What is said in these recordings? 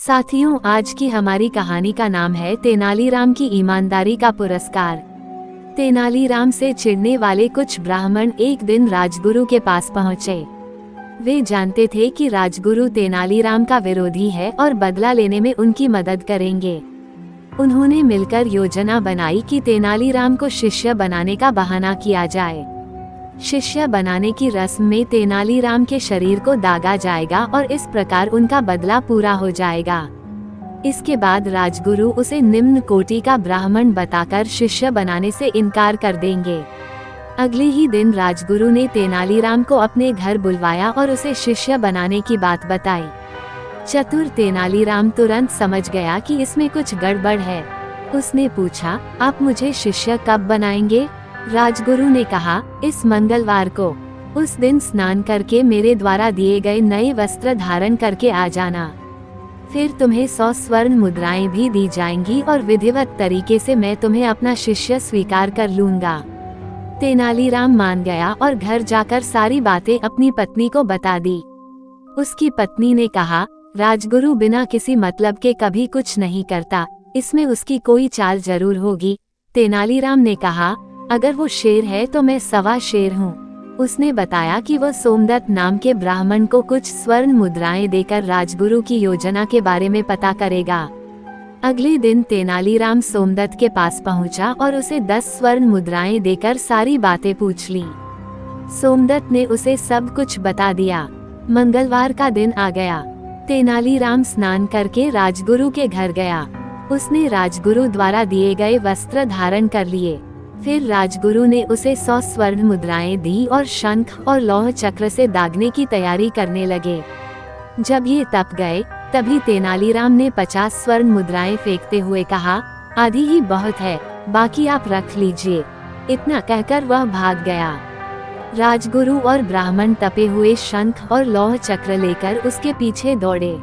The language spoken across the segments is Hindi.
साथियों, आज की हमारी कहानी का नाम है तेनालीराम की ईमानदारी का पुरस्कार। तेनालीराम से चिढ़ने वाले कुछ ब्राह्मण एक दिन राजगुरु के पास पहुंचे। वे जानते थे कि राजगुरु तेनालीराम का विरोधी है और बदला लेने में उनकी मदद करेंगे। उन्होंने मिलकर योजना बनाई कि तेनालीराम को शिष्य बनाने का बहाना किया जाए। शिष्य बनाने की रस्म में तेनालीराम के शरीर को दागा जाएगा और इस प्रकार उनका बदला पूरा हो जाएगा। इसके बाद राजगुरु उसे निम्न कोटि का ब्राह्मण बताकर शिष्य बनाने से इनकार कर देंगे। अगले ही दिन राजगुरु ने तेनालीराम को अपने घर बुलवाया और उसे शिष्य बनाने की बात बताई। चतुर तेनालीराम तुरंत समझ गया कि इसमें कुछ गड़बड़ है। उसने पूछा, आप मुझे शिष्य कब बनाएंगे? राजगुरु ने कहा, इस मंगलवार को। उस दिन स्नान करके मेरे द्वारा दिए गए नए वस्त्र धारण करके आ जाना। फिर तुम्हें 100 स्वर्ण मुद्राएं भी दी जाएंगी और विधिवत तरीके से मैं तुम्हें अपना शिष्य स्वीकार कर लूंगा। तेनालीराम मान गया और घर जाकर सारी बातें अपनी पत्नी को बता दी। उसकी पत्नी ने कहा, राजगुरु बिना किसी मतलब के कभी कुछ नहीं करता, इसमें उसकी कोई चाल जरूर होगी। तेनालीराम ने कहा, अगर वो शेर है तो मैं 1.25 शेर हूँ। उसने बताया कि वह सोमदत्त नाम के ब्राह्मण को कुछ स्वर्ण मुद्राएं देकर राजगुरु की योजना के बारे में पता करेगा। अगले दिन तेनालीराम सोमदत्त के पास पहुंचा और उसे 10 स्वर्ण मुद्राएं देकर सारी बातें पूछ ली। सोमदत्त ने उसे सब कुछ बता दिया। मंगलवार का दिन आ गया। तेनालीराम स्नान करके राजगुरु के घर गया। उसने राजगुरु द्वारा दिए गए वस्त्र धारण कर लिए। फिर राजगुरु ने उसे 100 स्वर्ण मुद्राएं दी और शंख और लौह चक्र से दागने की तैयारी करने लगे। जब ये तप गए, तभी तेनालीराम ने 50 स्वर्ण मुद्राएं फेंकते हुए कहा, आधी ही बहुत है, बाकी आप रख लीजिए। इतना कहकर वह भाग गया। राजगुरु और ब्राह्मण तपे हुए शंख और लौह चक्र लेकर उसके पीछे दौड़े।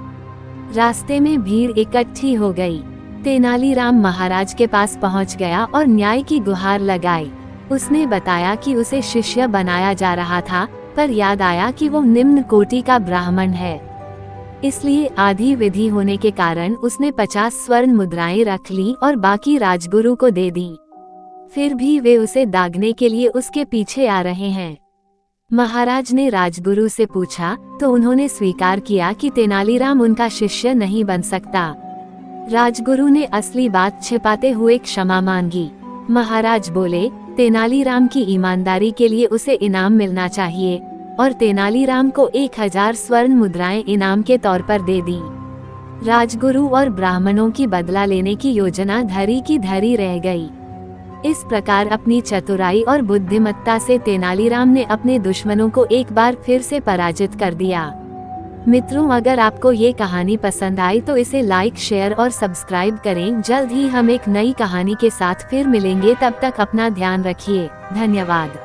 रास्ते में भीड़ इकट्ठी हो गई। तेनालीराम महाराज के पास पहुंच गया और न्याय की गुहार लगाई। उसने बताया कि उसे शिष्य बनाया जा रहा था, पर याद आया कि वो निम्न कोटि का ब्राह्मण है, इसलिए आधी विधि होने के कारण उसने 50 स्वर्ण मुद्राएं रख ली और बाकी राजगुरु को दे दी। फिर भी वे उसे दागने के लिए उसके पीछे आ रहे हैं। महाराज ने राजगुरु से पूछा तो उन्होंने स्वीकार किया कि तेनालीराम उनका शिष्य नहीं बन सकता। राजगुरु ने असली बात छिपाते हुए क्षमा मांगी। महाराज बोले, तेनालीराम की ईमानदारी के लिए उसे इनाम मिलना चाहिए और तेनालीराम को 1000 स्वर्ण मुद्राएं इनाम के तौर पर दे दी। राजगुरु और ब्राह्मणों की बदला लेने की योजना धरी की धरी रह गई। इस प्रकार अपनी चतुराई और बुद्धिमत्ता से तेनालीराम ने अपने दुश्मनों को एक बार फिर से पराजित कर दिया। मित्रों, अगर आपको ये कहानी पसंद आई तो इसे लाइक, शेयर और सब्सक्राइब करें। जल्द ही हम एक नई कहानी के साथ फिर मिलेंगे। तब तक अपना ध्यान रखिए। धन्यवाद।